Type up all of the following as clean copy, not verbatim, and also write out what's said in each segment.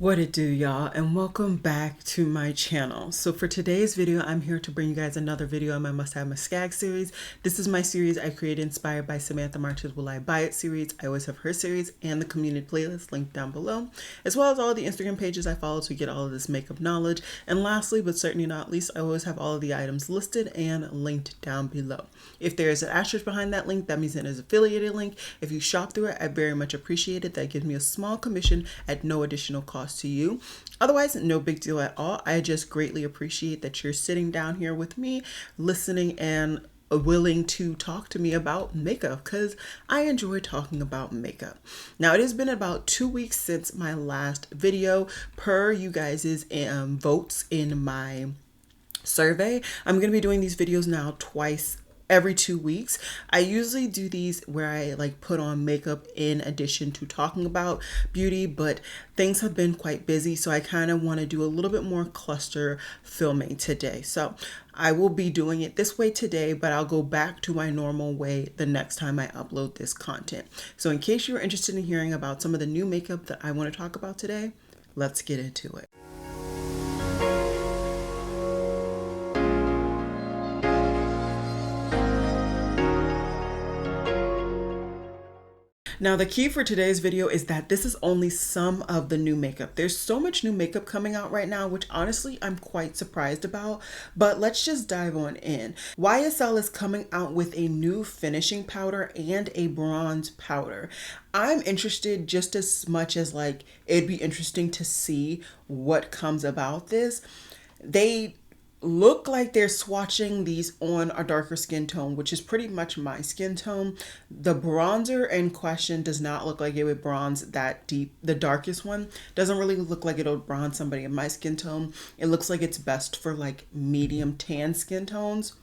What it do, y'all, and welcome back to my channel. So for today's video, I'm here to bring you guys another video on my Must Have Must Gag series. This is my series I created inspired by Samantha March's Will I Buy It series. I always have her series and the community playlist linked down below, as well as all the Instagram pages I follow to get all of this makeup knowledge. And lastly, but certainly not least, I always have all of the items listed and linked down below. If there is an asterisk behind that link, that means it is an affiliated link. If you shop through it, I very much appreciate it. That gives me a small commission at no additional cost to you. Otherwise, no big deal at all. I just greatly appreciate that you're sitting down here with me, listening and willing to talk to me about makeup, because I enjoy talking about makeup. Now, it has been about 2 weeks since my last video. Per you guys' votes in my survey, I'm going to be doing these videos now twice every 2 weeks. I usually do these where I put on makeup in addition to talking about beauty, but things have been quite busy, so I kind of want to do a little bit more cluster filming today. So I will be doing it this way today, but I'll go back to my normal way the next time I upload this content. So in case you're interested in hearing about some of the new makeup that I want to talk about today, let's get into it. Now, the key for today's video is that this is only some of the new makeup. There's so much new makeup coming out right now, which honestly I'm quite surprised about, but let's just dive on in. YSL is coming out with a new finishing powder and a bronze powder. I'm interested just as much as it'd be interesting to see what comes about this. They look like they're swatching these on a darker skin tone, which is pretty much my skin tone. The bronzer in question does not look like it would bronze that deep. The darkest one doesn't really look like it'll bronze somebody in my skin tone. It looks like it's best for medium tan skin tones.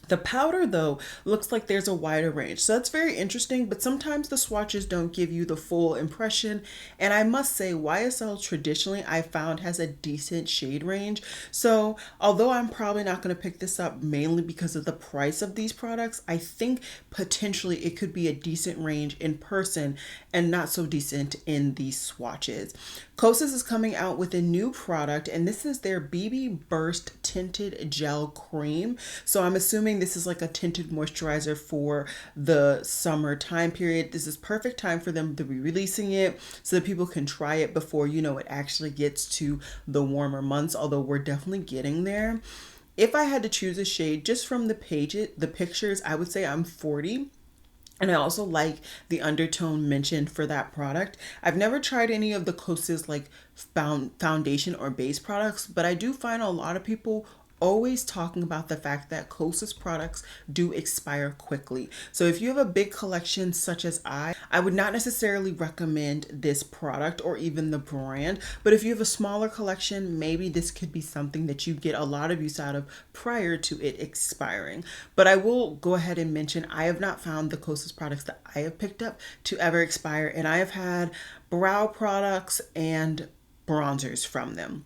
The powder, though, looks like there's a wider range. So that's very interesting, but sometimes the swatches don't give you the full impression. And I must say, YSL traditionally I found has a decent shade range. So although I'm probably not going to pick this up mainly because of the price of these products, I think potentially it could be a decent range in person and not so decent in these swatches. Kosas is coming out with a new product, and this is their BB Burst Tinted Gel Cream. So I'm assuming this is like a tinted moisturizer for the summer time period. This is perfect time for them to be releasing it so that people can try it before, it actually gets to the warmer months, although we're definitely getting there. If I had to choose a shade just from the pictures, I would say I'm 40. And I also like the undertone mentioned for that product. I've never tried any of the Kosas foundation or base products, but I do find a lot of people always talking about the fact that Kosas products do expire quickly. So if you have a big collection such as I would not necessarily recommend this product or even the brand, but if you have a smaller collection, maybe this could be something that you get a lot of use out of prior to it expiring. But I will go ahead and mention I have not found the Kosas products that I have picked up to ever expire, and I have had brow products and bronzers from them.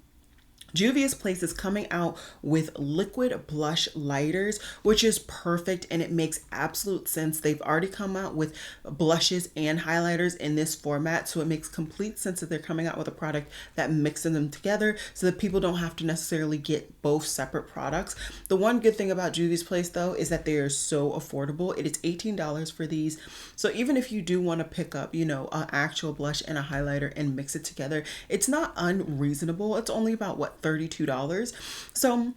Juvia's Place is coming out with liquid blush lighters, which is perfect, and it makes absolute sense. They've already come out with blushes and highlighters in this format, so it makes complete sense that they're coming out with a product that mixes them together so that people don't have to necessarily get both separate products. The one good thing about Juvia's Place, though, is that they are so affordable. It is $18 for these. So even if you do want to pick up, an actual blush and a highlighter and mix it together, it's not unreasonable. It's only about, $32. So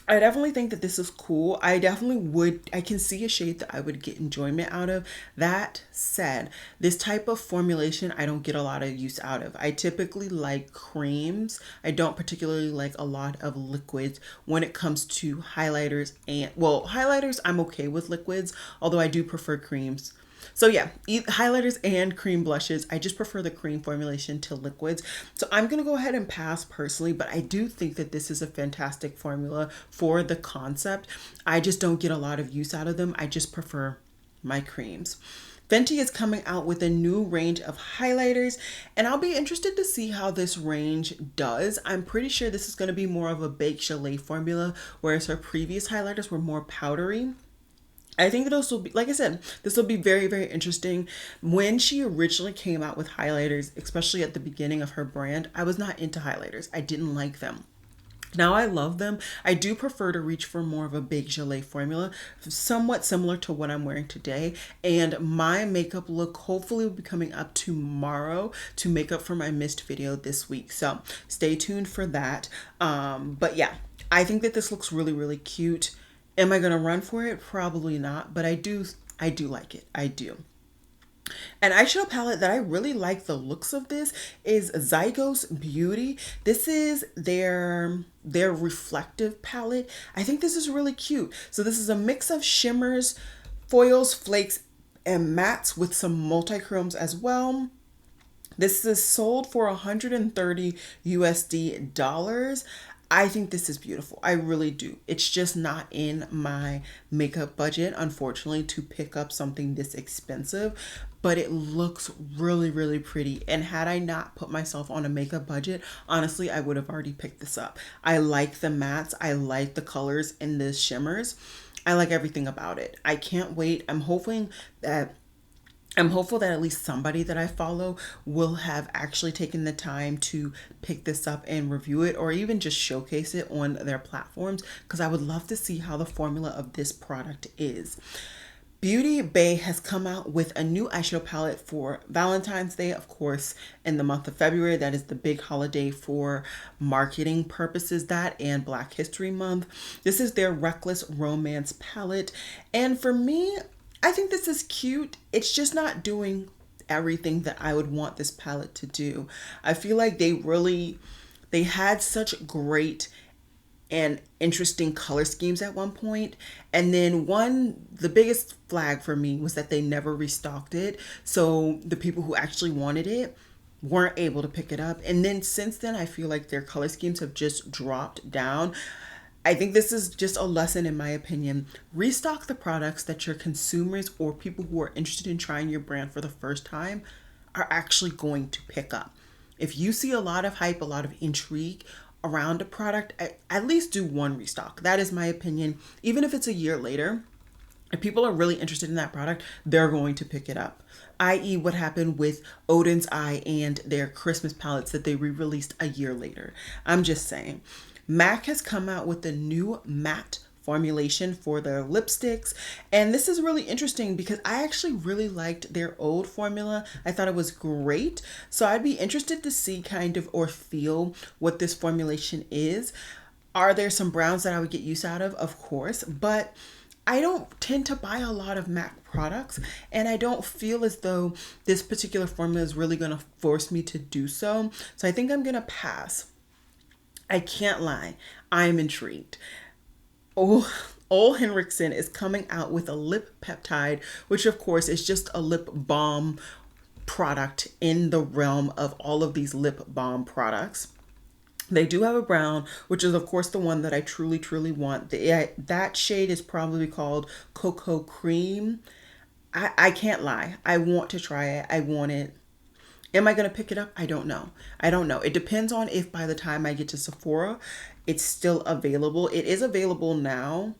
I definitely think that this is cool. I can see a shade that I would get enjoyment out of. That said, this type of formulation I don't get a lot of use out of. I typically like creams. I don't particularly like a lot of liquids when it comes to highlighters highlighters I'm okay with liquids, although I do prefer creams. So yeah, highlighters and cream blushes. I just prefer the cream formulation to liquids. So I'm going to go ahead and pass personally, but I do think that this is a fantastic formula for the concept. I just don't get a lot of use out of them. I just prefer my creams. Fenty is coming out with a new range of highlighters, and I'll be interested to see how this range does. I'm pretty sure this is going to be more of a Baked Chalet formula, whereas her previous highlighters were more powdery. I think that this will be, like I said, this will be very, very interesting. When she originally came out with highlighters, especially at the beginning of her brand, I was not into highlighters. I didn't like them. Now I love them. I do prefer to reach for more of a big gelée formula, somewhat similar to what I'm wearing today. And my makeup look hopefully will be coming up tomorrow to make up for my missed video this week. So stay tuned for that. But yeah, I think that this looks really, really cute. Am I gonna run for it? Probably not, but I do like it. I do. An eyeshadow palette that I really like the looks of this is ZGo Beauty. This is their reflective palette. I think this is really cute. So this is a mix of shimmers, foils, flakes, and mattes with some multi-chromes as well. This is sold for 130 USD dollars. I think this is beautiful. I really do. It's just not in my makeup budget, unfortunately, to pick up something this expensive, but it looks really, really pretty. And had I not put myself on a makeup budget, honestly, I would have already picked this up. I like the mattes. I like the colors in the shimmers. I like everything about it. I can't wait. I'm hopeful that at least somebody that I follow will have actually taken the time to pick this up and review it, or even just showcase it on their platforms, because I would love to see how the formula of this product is. Beauty Bay has come out with a new eyeshadow palette for Valentine's Day, of course, in the month of February. That is the big holiday for marketing purposes, that and Black History Month. This is their Reckless Romance palette. And for me, I think this is cute. It's just not doing everything that I would want this palette to do. I feel like they had such great and interesting color schemes at one point. And then the biggest flag for me was that they never restocked it. So the people who actually wanted it weren't able to pick it up. And then since then, I feel like their color schemes have just dropped down. I think this is just a lesson, in my opinion. Restock the products that your consumers or people who are interested in trying your brand for the first time are actually going to pick up. If you see a lot of hype, a lot of intrigue around a product, at least do one restock. That is my opinion. Even if it's a year later, if people are really interested in that product, they're going to pick it up. I.e. what happened with Odin's Eye and their Christmas palettes that they re-released a year later. I'm just saying. MAC has come out with a new matte formulation for their lipsticks, and this is really interesting because I actually really liked their old formula. I thought it was great, so I'd be interested to see kind of or feel what this formulation is. Are there some browns that I would get use out of course, but I don't tend to buy a lot of MAC products, and I don't feel as though this particular formula is really going to force me to do so. So I think I'm going to pass. I can't lie, I'm intrigued. Oh, Ole Henriksen is coming out with a lip peptide, which of course is just a lip balm product in the realm of all of these lip balm products. They do have a brown, which is of course the one that I truly, truly want. That shade is probably called Cocoa Cream. I can't lie. I want to try it. I want it. Am I going to pick it up? I don't know. I don't know. It depends on if by the time I get to Sephora, it's still available. It is available now.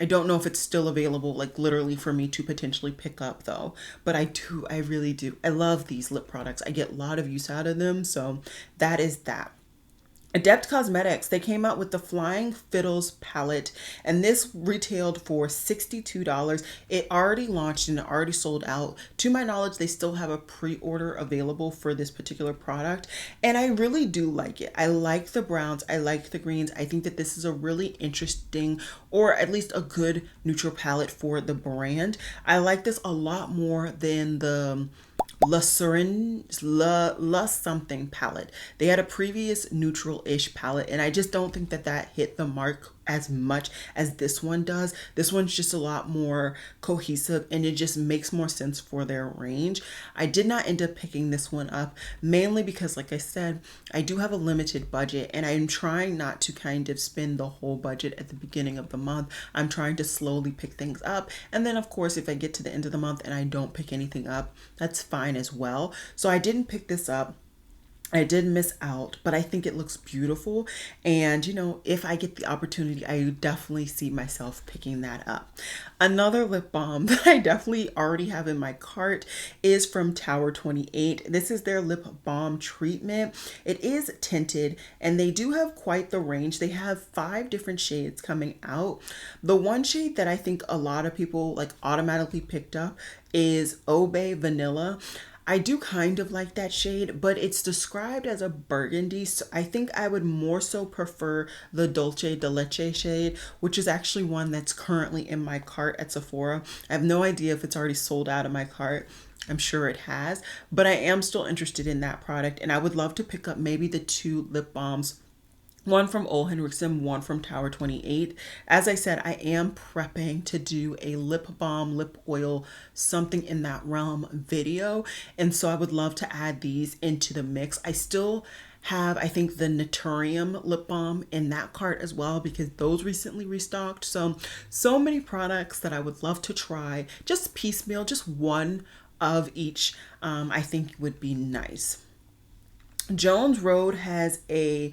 I don't know if it's still available, like literally for me to potentially pick up though. But I do. I really do. I love these lip products. I get a lot of use out of them. So that is that. Adept Cosmetics, they came out with the Flying Fiddles palette, and this retailed for $62. It already launched and it already sold out. To my knowledge, they still have a pre-order available for this particular product, and I really do like it. I like the browns, I like the greens. I think that this is a really interesting, or at least a good neutral palette for the brand. I like this a lot more than the La something palette. They had a previous neutral-ish palette, and I just don't think that that hit the mark as much as this one does. This one's just a lot more cohesive, and it just makes more sense for their range. I did not end up picking this one up, mainly because, like I said, I do have a limited budget, and I'm trying not to kind of spend the whole budget at the beginning of the month. I'm trying to slowly pick things up, and then of course if I get to the end of the month and I don't pick anything up, that's fine as well. So I didn't pick this up. I did miss out, but I think it looks beautiful. And, if I get the opportunity, I definitely see myself picking that up. Another lip balm that I definitely already have in my cart is from Tower 28. This is their lip balm treatment. It is tinted and they do have quite the range. They have 5 different shades coming out. The one shade that I think a lot of people like automatically picked up is Obey Vanilla. I do kind of like that shade, but it's described as a burgundy, so I think I would more so prefer the Dolce de Leche shade, which is actually one that's currently in my cart at Sephora. I have no idea if it's already sold out of my cart. I'm sure it has, but I am still interested in that product, and I would love to pick up maybe the 2 lip balms, one from Ole Henriksen, one from Tower 28. As I said, I am prepping to do a lip balm, lip oil, something in that realm video. And so I would love to add these into the mix. I still have, I think, the Naturium lip balm in that cart as well because those recently restocked. So many products that I would love to try, just piecemeal, just one of each, I think would be nice. Jones Road has a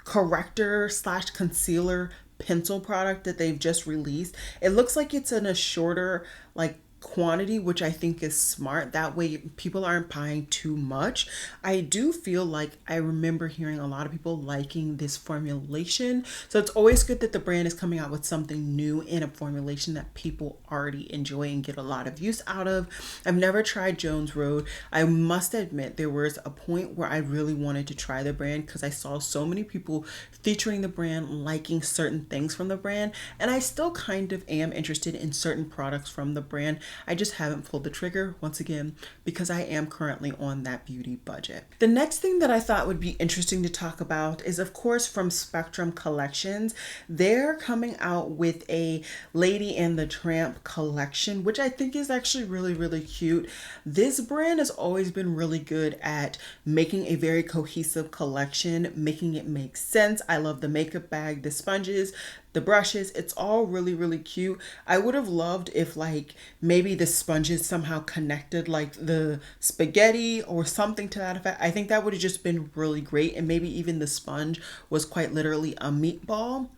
corrector / concealer pencil product that they've just released. It looks like it's in a shorter like quantity, which I think is smart. That way people aren't buying too much. I do feel like I remember hearing a lot of people liking this formulation. So it's always good that the brand is coming out with something new in a formulation that people already enjoy and get a lot of use out of. I've never tried Jones Road. I must admit there was a point where I really wanted to try the brand because I saw so many people featuring the brand, liking certain things from the brand, and I still kind of am interested in certain products from the brand. I just haven't pulled the trigger, once again, because I am currently on that beauty budget. The next thing that I thought would be interesting to talk about is, of course, from Spectrum Collections. They're coming out with a Lady and the Tramp collection, which I think is actually really, really cute. This brand has always been really good at making a very cohesive collection, making it make sense. I love the makeup bag, the sponges, the brushes. It's all really, really cute. I would have loved if like maybe the sponges somehow connected like the spaghetti or something to that effect. I think that would have just been really great. And maybe even the sponge was quite literally a meatball.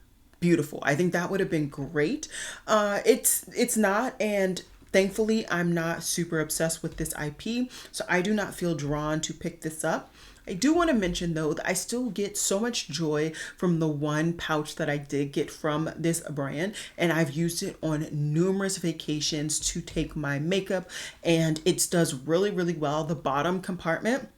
Beautiful. I think that would have been great. It's not, and thankfully I'm not super obsessed with this IP, so I do not feel drawn to pick this up. I do want to mention though that I still get so much joy from the one pouch that I did get from this brand, and I've used it on numerous vacations to take my makeup, and it does really, really well. The bottom compartment,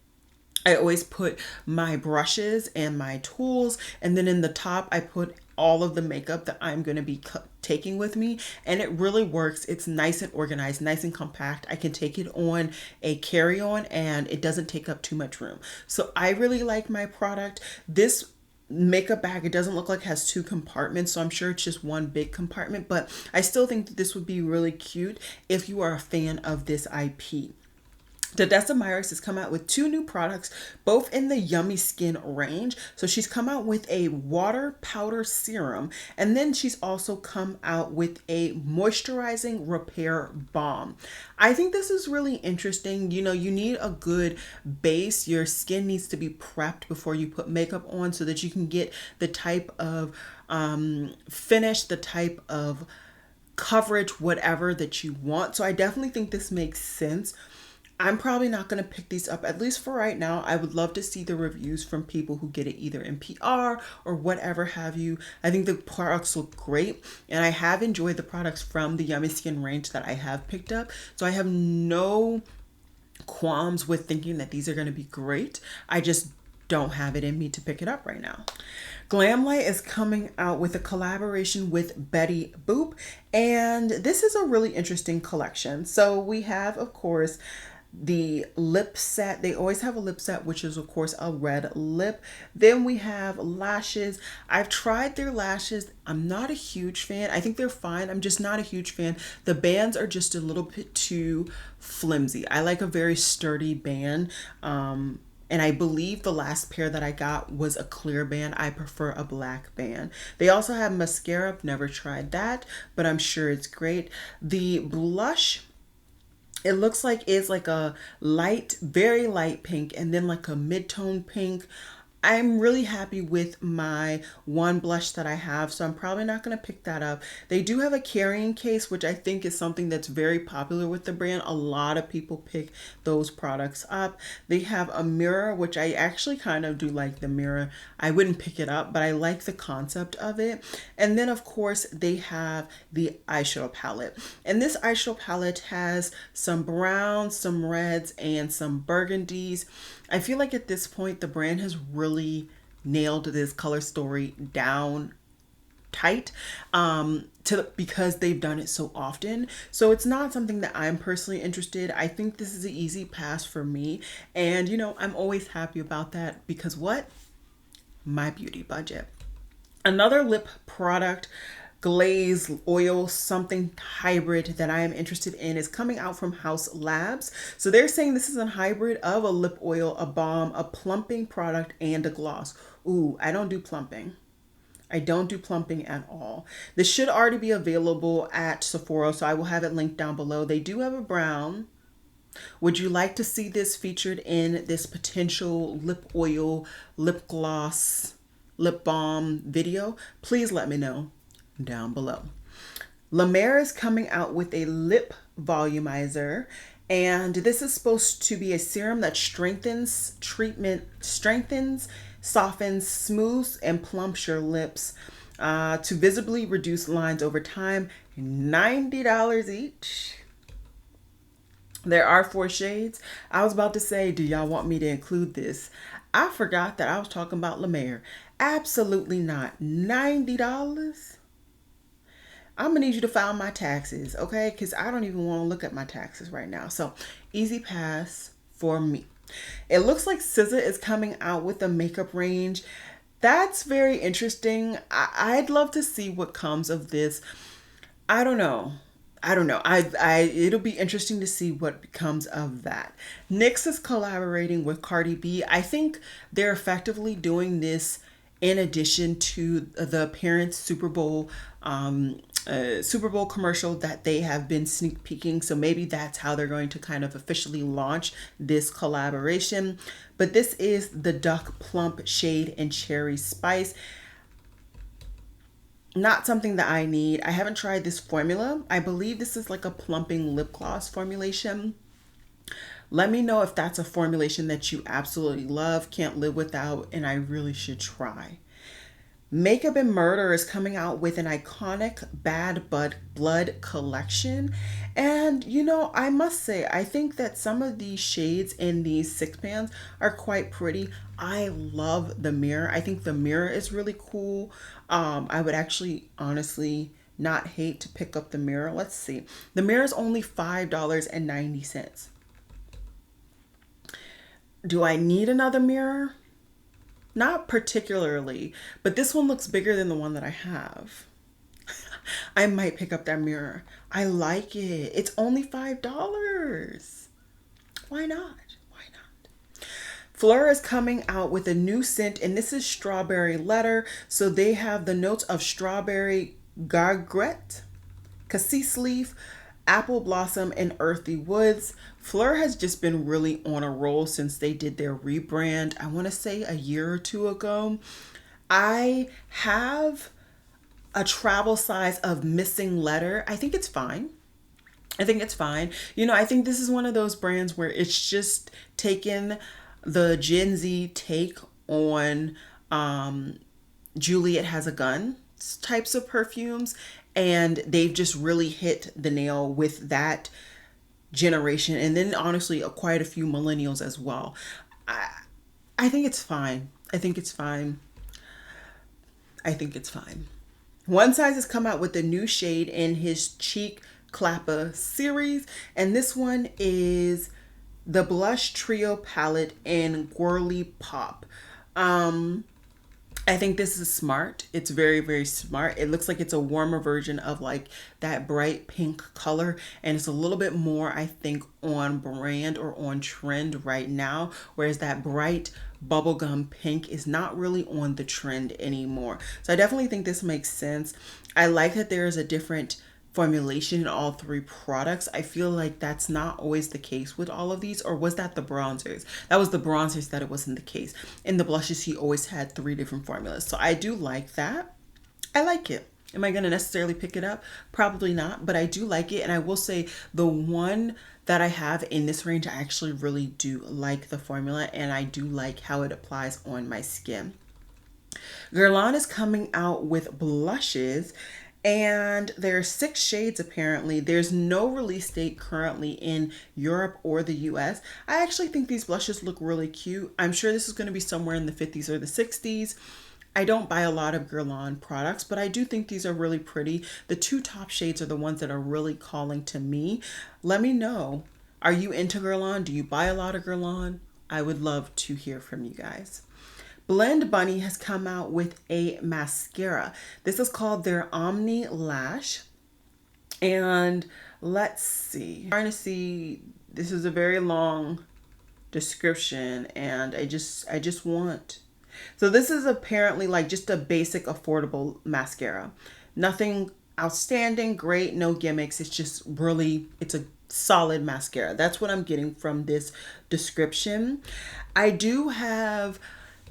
I always put my brushes and my tools, and then in the top I put all of the makeup that I'm going to be taking with me, and it really works. It's nice and organized, nice and compact. I can take it on a carry-on and it doesn't take up too much room. So I really like my product. This makeup bag, it doesn't look like it has 2 compartments, so I'm sure it's just one big compartment, but I still think that this would be really cute if you are a fan of this IP. Dodessa Myers has come out with 2 new products, both in the Yummy Skin range. So she's come out with a water powder serum, and then she's also come out with a moisturizing repair balm. I think this is really interesting. You need a good base. Your skin needs to be prepped before you put makeup on so that you can get the type of finish, the type of coverage, whatever that you want. So I definitely think this makes sense. I'm probably not going to pick these up, at least for right now. I would love to see the reviews from people who get it either in PR or whatever have you. I think the products look great, and I have enjoyed the products from the Yummy Skin range that I have picked up. So I have no qualms with thinking that these are going to be great. I just don't have it in me to pick it up right now. Glamlight is coming out with a collaboration with Betty Boop, and this is a really interesting collection. So we have, of course, the lip set. They always have a lip set, which is of course a red lip. Then we have lashes. I've tried their lashes. I'm not a huge fan. I think they're fine. I'm just not a huge fan. The bands are just a little bit too flimsy. I like a very sturdy band. And I believe the last pair that I got was a clear band. I prefer a black band. They also have mascara. I've never tried that, but I'm sure it's great. The blush, It looks like it's like a light, very light pink, and then like a mid-tone pink. I'm really happy with my one blush that I have, so I'm probably not going to pick that up. They do have a carrying case, which I think is something that's very popular with the brand. A lot of people pick those products up. They have a mirror, which I actually kind of do like the mirror. I wouldn't pick it up, but I like the concept of it. And then, of course, they have the eyeshadow palette. And this eyeshadow palette has some browns, some reds, and some burgundies. I feel like at this point, the brand has really nailed this color story down tight because they've done it so often. So it's not something that I'm personally interested. I think this is an easy pass for me. And, you know, I'm always happy about that because what? My beauty budget. Another lip product, glaze oil something hybrid that I am interested in is coming out from Haus Labs. So they're saying this is a hybrid of a lip oil, a balm, a plumping product, and a gloss. Ooh, I don't do plumping. I don't do plumping at all. This should already be available at Sephora, so I will have it linked down below. They do have a brown. Would you like to see this featured in this potential lip oil, lip gloss, lip balm video? Please let me know down below. La Mer is coming out with a lip volumizer, and this is supposed to be a serum that strengthens, softens, smooths, and plumps your lips to visibly reduce lines over time. $90 each. There are 4 shades. I was about to say, do y'all want me to include this? I forgot that I was talking about La Mer. Absolutely not. $90? I'm gonna need you to file my taxes, okay? Because I don't even want to look at my taxes right now. So easy pass for me. It looks like SZA is coming out with a makeup range. That's very interesting. I'd love to see what comes of this. I don't know. It'll be interesting to see what becomes of that. NYX is collaborating with Cardi B. I think they're effectively doing this in addition to the apparent Super Bowl commercial that they have been sneak peeking. So maybe that's how they're going to kind of officially launch this collaboration. But this is the Duck Plump Shade and Cherry Spice. Not something that I need. I haven't tried this formula. I believe this is like a plumping lip gloss formulation. Let me know if that's a formulation that you absolutely love, can't live without, and I really should try. Makeup and Murder is coming out with an iconic Bad Blood collection. And, you know, I must say, I think that some of these shades in these 6-pans are quite pretty. I love the mirror. I think the mirror is really cool. I would actually, honestly, not hate to pick up the mirror. Let's see. The mirror is only $5.90. Do I need another mirror? Not particularly, but this one looks bigger than the one that I have. I might pick up that mirror. I like it. It's only $5. Why not? Why not? Fleur is coming out with a new scent, and this is Strawberry Letter. So they have the notes of strawberry gargrette, cassis leaf, apple blossom, and earthy woods. Fleur has just been really on a roll since they did their rebrand. I want to say a year or 2 ago. I have a travel size of Missing Letter. I think it's fine. I think it's fine. You know, I think this is one of those brands where it's just taken the Gen Z take on Juliet Has a Gun types of perfumes, and they've just really hit the nail with that generation, and then honestly quite a few millennials as well. I think it's fine. I think it's fine. One Size has come out with a new shade in his Cheek Clapper series, and this one is the Blush Trio palette in Gwirly Pop. I think this is smart. It's very, very smart. It looks like it's a warmer version of like that bright pink color. And it's a little bit more, I think, on brand or on trend right now. Whereas that bright bubblegum pink is not really on the trend anymore. So I definitely think this makes sense. I like that there is a different formulation in all three products. I feel like that's not always the case with all of these. Or was that the bronzers? That was the bronzers that it wasn't the case. In the blushes, he always had 3 different formulas. So I do like that. I like it. Am I going to necessarily pick it up? Probably not, but I do like it. And I will say the one that I have in this range, I actually really do like the formula, and I do like how it applies on my skin. Guerlain is coming out with blushes, and there's 6 shades apparently. There's no release date currently in Europe or the US. I actually think these blushes look really cute. I'm sure this is going to be somewhere in the 50s or the 60s. I don't buy a lot of Guerlain products, but I do think these are really pretty. The 2 top shades are the ones that are really calling to me. Let me know. Are you into Guerlain? Do you buy a lot of Guerlain? I would love to hear from you guys. Blend Bunny has come out with a mascara. This is called their Omni Lash. And let's see. I'm trying to see. This is a very long description, and I just want. So this is apparently like just a basic affordable mascara. Nothing outstanding, great, no gimmicks. It's just really, it's a solid mascara. That's what I'm getting from this description. I do have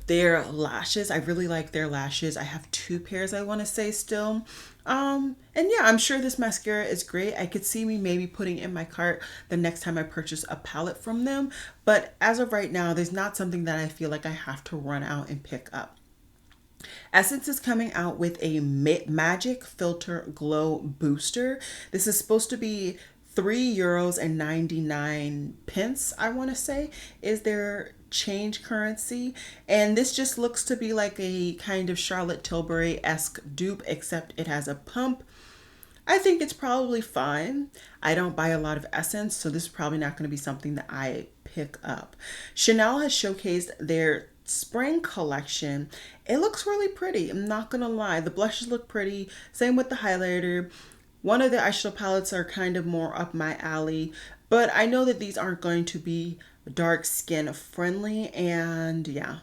their lashes. I really like their lashes. I have 2 pairs, I want to say still. And yeah, I'm sure this mascara is great. I could see me maybe putting in my cart the next time I purchase a palette from them. But as of right now, there's not something that I feel like I have to run out and pick up. Essence is coming out with a Magic Filter Glow Booster. This is supposed to be €3.99, I want to say, is their change currency. And this just looks to be like a kind of Charlotte Tilbury-esque dupe, except it has a pump. I think it's probably fine. I don't buy a lot of Essence, so this is probably not going to be something that I pick up. Chanel has showcased their spring collection. It looks really pretty. I'm not going to lie. The blushes look pretty. Same with the highlighter. One of the eyeshadow palettes are kind of more up my alley, but I know that these aren't going to be dark skin friendly, and yeah,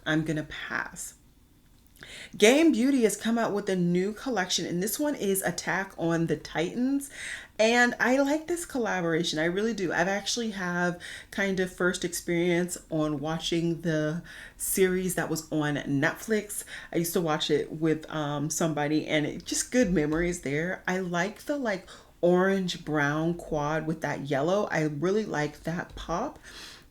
I'm gonna pass. Game Beauty has come out with a new collection, and this one is Attack on the Titans. And I like this collaboration. I really do. I've actually have kind of first experience on watching the series that was on Netflix. I used to watch it with somebody, and it just good memories there. I like the like orange brown quad with that yellow. I really like that pop.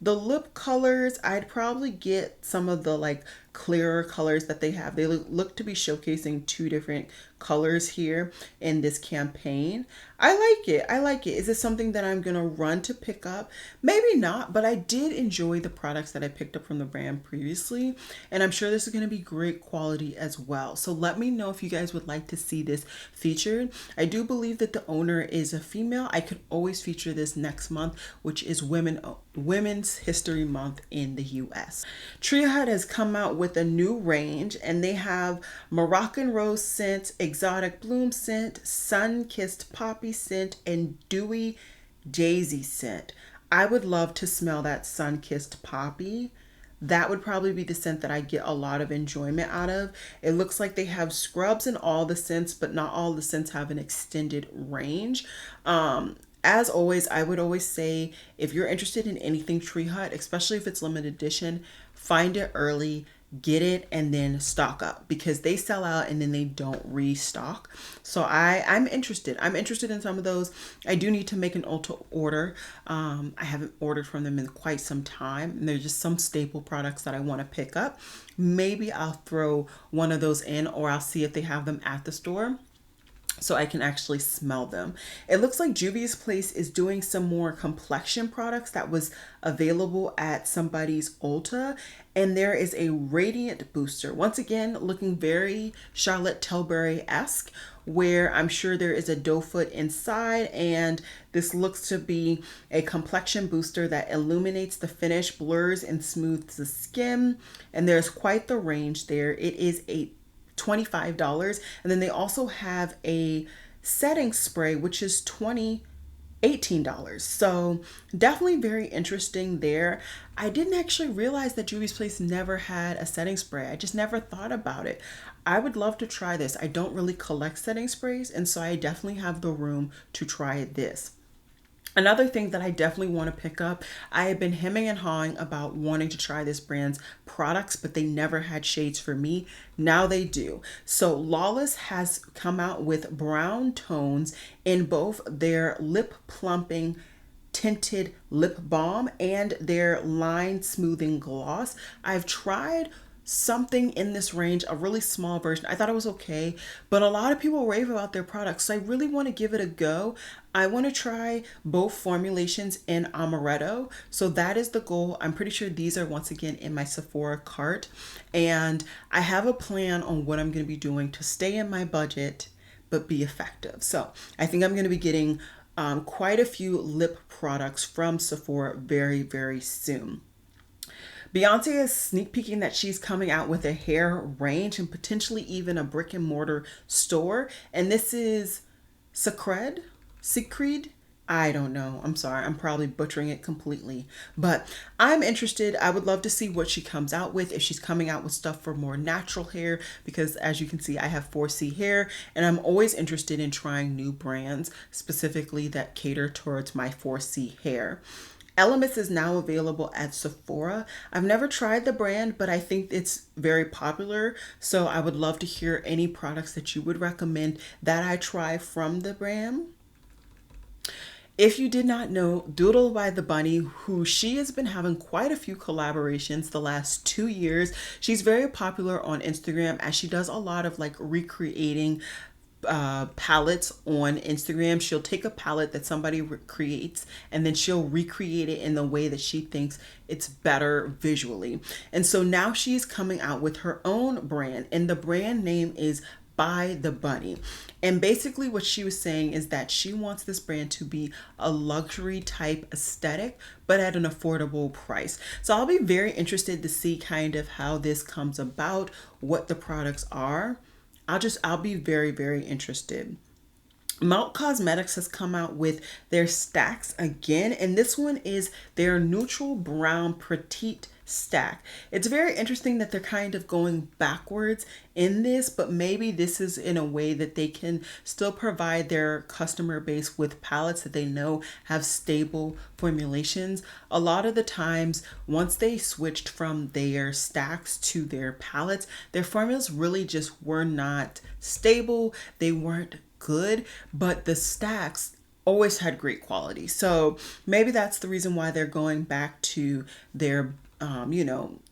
The lip colors, I'd probably get some of the like clearer colors that they have. They look to be showcasing 2 different colors here in this campaign. I like it. I like it. Is it something that I'm going to run to pick up? Maybe not, but I did enjoy the products that I picked up from the brand previously, and I'm sure this is going to be great quality as well. So let me know if you guys would like to see this featured. I do believe that the owner is a female. I could always feature this next month, which is Women's History Month in the US. Tria Hut has come out with a new range, and they have Moroccan Rose scent, Exotic Bloom scent, Sun-Kissed Poppy scent, and Dewy Daisy scent. I would love to smell that Sun-Kissed Poppy. That would probably be the scent that I get a lot of enjoyment out of. It looks like they have scrubs in all the scents, but not all the scents have an extended range. As always, I would always say, if you're interested in anything Tria Hut, especially if it's limited edition, find it early, get it, and then stock up, because they sell out and then they don't restock. So I'm interested. I'm interested in some of those. I do need to make an Ulta order. I haven't ordered from them in quite some time, and there's just some staple products that I want to pick up. Maybe I'll throw one of those in, or I'll see if they have them at the store so I can actually smell them. It looks like Juvie's Place is doing some more complexion products that was available at somebody's Ulta, and there is a Radiant Booster. Once again, looking very Charlotte Tilbury-esque, where I'm sure there is a doe foot inside, and this looks to be a complexion booster that illuminates the finish, blurs and smooths the skin, and there's quite the range there. It is a $25, and then they also have a setting spray which is $28. $18. So definitely very interesting there. I didn't actually realize that Juvie's Place never had a setting spray. I just never thought about it. I would love to try this. I don't really collect setting sprays, and so I definitely have the room to try this. Another thing that I definitely want to pick up, I have been hemming and hawing about wanting to try this brand's products, but they never had shades for me. Now they do. So Lawless has come out with brown tones in both their lip plumping tinted lip balm and their line smoothing gloss. I've tried something in this range, a really small version. I thought it was okay, but a lot of people rave about their products, so I really want to give it a go. I want to try both formulations in amaretto, so that is the goal. I'm pretty sure these are once again in my Sephora cart, and I have a plan on what I'm going to be doing to stay in my budget but be effective. So I think I'm going to be getting quite a few lip products from Sephora very, very soon. Beyonce is sneak peeking that she's coming out with a hair range and potentially even a brick and mortar store. And this is Secred? Secred? I don't know. I'm sorry. I'm probably butchering it completely. But I'm interested. I would love to see what she comes out with, if she's coming out with stuff for more natural hair, because as you can see, I have 4C hair, and I'm always interested in trying new brands, specifically that cater towards my 4C hair. Elemis is now available at Sephora. I've never tried the brand, but I think it's very popular. So I would love to hear any products that you would recommend that I try from the brand. If you did not know, Doodle by the Bunny, who she has been having quite a few collaborations the last 2 years. She's very popular on Instagram as she does a lot of like recreating palettes on Instagram. She'll take a palette that somebody creates and then she'll recreate it in the way that she thinks it's better visually. And so now she's coming out with her own brand, and the brand name is By the Bunny. And basically what she was saying is that she wants this brand to be a luxury type aesthetic, but at an affordable price. So I'll be very interested to see kind of how this comes about, what the products are. I'll be very, very interested. Melt Cosmetics has come out with their stacks again, and this one is their neutral brown petite stack. It's very interesting that they're kind of going backwards in this, but maybe this is in a way that they can still provide their customer base with palettes that they know have stable formulations. A lot of the times, once they switched from their stacks to their palettes, their formulas really just were not stable. They weren't good, but the stacks always had great quality. So maybe that's the reason why they're going back to their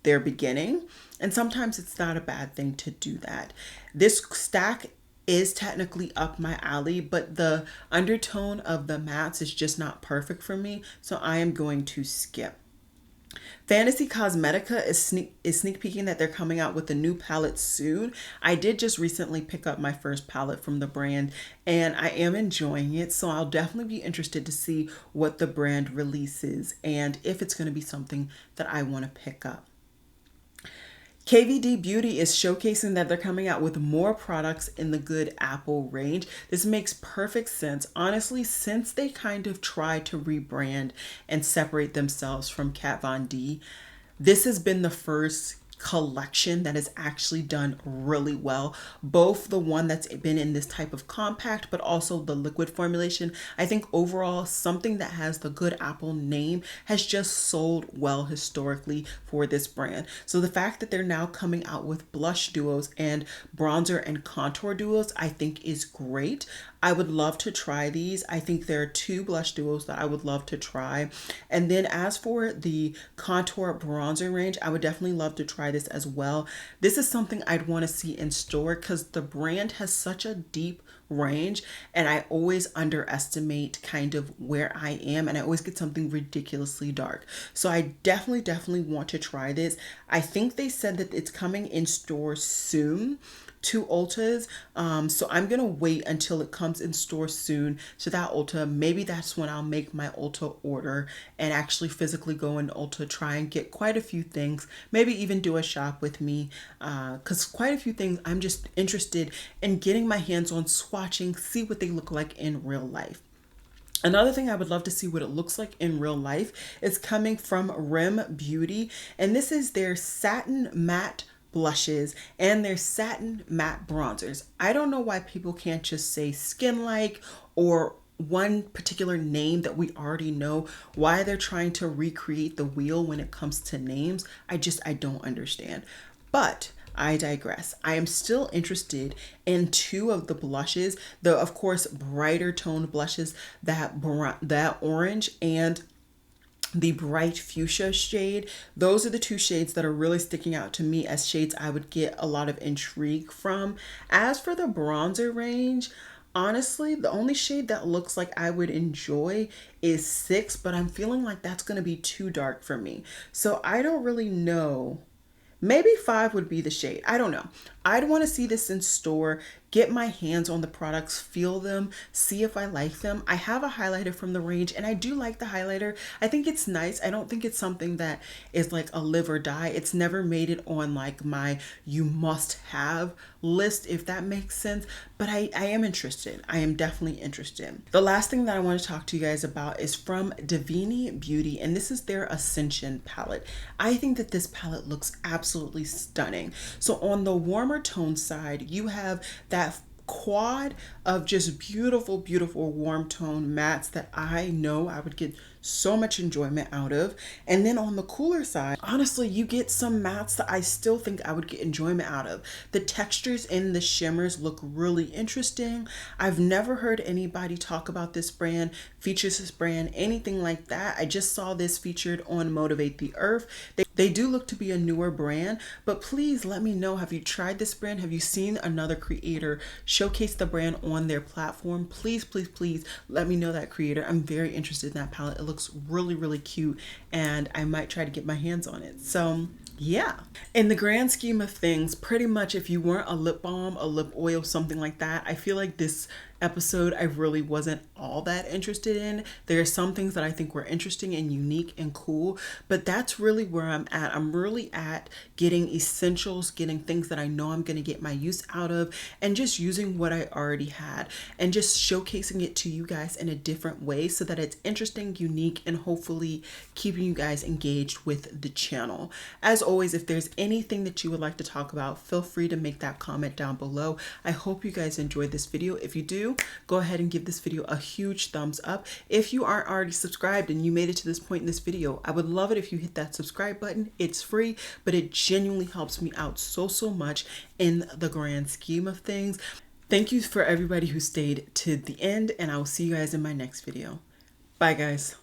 their beginning. And sometimes it's not a bad thing to do that. This stack is technically up my alley, but the undertone of the mattes is just not perfect for me. So I am going to skip. Fantasy Cosmetica is sneak peeking that they're coming out with a new palette soon. I did just recently pick up my first palette from the brand and I am enjoying it. So I'll definitely be interested to see what the brand releases and if it's going to be something that I want to pick up. KVD Beauty is showcasing that they're coming out with more products in the Good Apple range. This makes perfect sense, honestly, since they kind of tried to rebrand and separate themselves from Kat Von D. This has been the first collection that has actually done really well, both the one that's been in this type of compact but also the liquid formulation. I think overall something that has the Good Apple name has just sold well historically for this brand. So the fact that they're now coming out with blush duos and bronzer and contour duos I think is great. I would love to try these. I think there are 2 blush duos that I would love to try. And then as for the contour bronzer range, I would definitely love to try this as well. This is something I'd want to see in store because the brand has such a deep range and I always underestimate kind of where I am and I always get something ridiculously dark. So I definitely want to try this. I think they said that it's coming in store soon to Ulta's. So I'm gonna wait until it comes in store soon to that Ulta. Maybe that's when I'll make my Ulta order and actually physically go in Ulta, try and get quite a few things, maybe even do a shop with me, because quite a few things I'm just interested in getting my hands on, swatching, see what they look like in real life. Another thing I would love to see what it looks like in real life is coming from Rim Beauty. And this is their satin matte blushes and their satin matte bronzers. I don't know why people can't just say skin like or one particular name that we already know, why they're trying to recreate the wheel when it comes to names. I don't understand. But I digress. I am still interested in two of the blushes, the of course brighter toned blushes, that orange and the bright fuchsia shade. Those are the two shades that are really sticking out to me as shades I would get a lot of intrigue from. As for the bronzer range, honestly, the only shade that looks like I would enjoy is 6, but I'm feeling like that's going to be too dark for me. So I don't really know. Maybe 5 would be the shade. I don't know. I'd want to see this in store, get my hands on the products, feel them, see if I like them. I have a highlighter from the range and I do like the highlighter. I think it's nice. I don't think it's something that is like a live or die. It's never made it on like my you must have list, if that makes sense. But I am interested. I am definitely interested. The last thing that I want to talk to you guys about is from Deini Beauty, and this is their Ascension palette. I think that this palette looks absolutely stunning. So on the warmer tone side, you have that quad of just beautiful, beautiful warm tone mattes that I know I would get so much enjoyment out of. And then on the cooler side, honestly, you get some mattes that I still think I would get enjoyment out of. The textures in the shimmers look really interesting. I've never heard anybody talk about this brand, features this brand, anything like that. I just saw this featured on Motivate the Earth. They do look to be a newer brand, but please let me know, have you tried this brand? Have you seen another creator showcase the brand on their platform? Please, please, please let me know that creator. I'm very interested in that palette. It looks really, really cute and I might try to get my hands on it. So yeah, in the grand scheme of things, pretty much if you weren't a lip balm, a lip oil, something like that, I feel like this episode I really wasn't all that interested in. There are some things that I think were interesting and unique and cool, but that's really where I'm at. I'm really at getting essentials, getting things that I know I'm going to get my use out of, and just using what I already had and just showcasing it to you guys in a different way so that it's interesting, unique, and hopefully keeping you guys engaged with the channel. As always, if there's anything that you would like to talk about, feel free to make that comment down below. I hope you guys enjoyed this video. If you do, go ahead and give this video a huge thumbs up. If you aren't already subscribed and you made it to this point in this video, I would love it if you hit that subscribe button. It's free, but it genuinely helps me out so much in the grand scheme of things. Thank you for everybody who stayed to the end, and I will see you guys in my next video. Bye guys.